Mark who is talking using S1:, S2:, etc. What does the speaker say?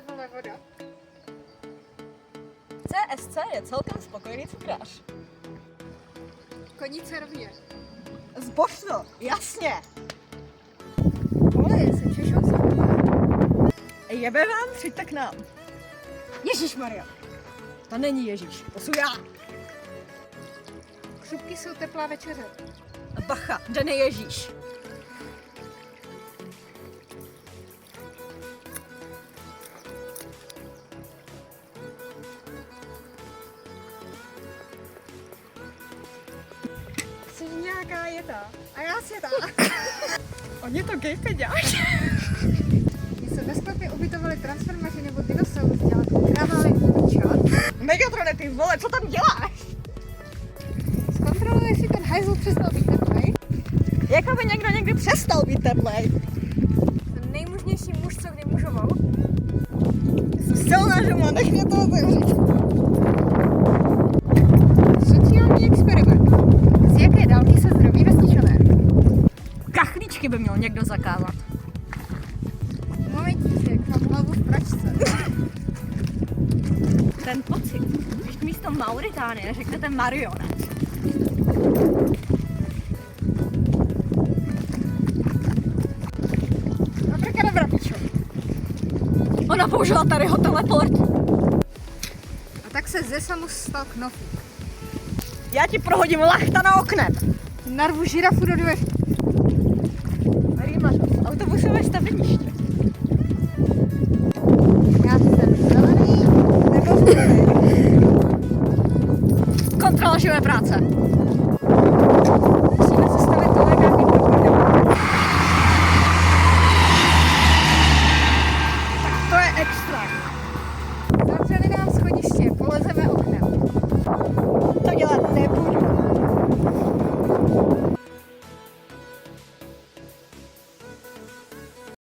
S1: vole voda.
S2: CSC je celkem spokojený cukrář.
S1: Koníce rovně.
S2: Zbož to, jasně.
S1: Vole, jsem češou se.
S2: Jebe vám, přijďte k nám. Ježišmarja. To není Ježíš, to jsou já.
S1: Křupky jsou teplá večeře.
S2: Bacha, kde je Ježíš?
S1: Jsi nějaká jeta. A já si ta.
S2: Oni to gay peďáš.
S1: Když se ve sklepě ubytovali transformaři nebo dinosaurus dělat, krávali čat.
S2: Megatrone, ty vole, co tam děláš?
S1: Zkontroluj, jestli ten hajzl přestal být teplej.
S2: Jako by někdo někdy přestal být teplej.
S1: Ten nejmužnější muž, co kdy mužoval.
S2: Jsem silná žena, nech mě to otevřít.
S1: Sociální experiment. Z jaké dálky se zdraví vesničané?
S2: Kachlíčky by měl někdo zakázat.
S1: Momentíček, mám hlavu v pračce.
S2: Ten pocit, když místo Mauritánie řeknete marionet.
S1: Abrakadabra, pičo.
S2: Ona použila Tadyho teleport.
S1: A tak se ze samu stal knoflík.
S2: Já ti prohodím lachta na oknem.
S1: Narvu žirafu do dveří.
S2: Rýma, autobusové staveniště.
S1: Já jsem zelený nebo zelený.
S2: Kontrola živé práce.
S1: Musíme se stavit tohle nějaký problém.
S2: To je extra.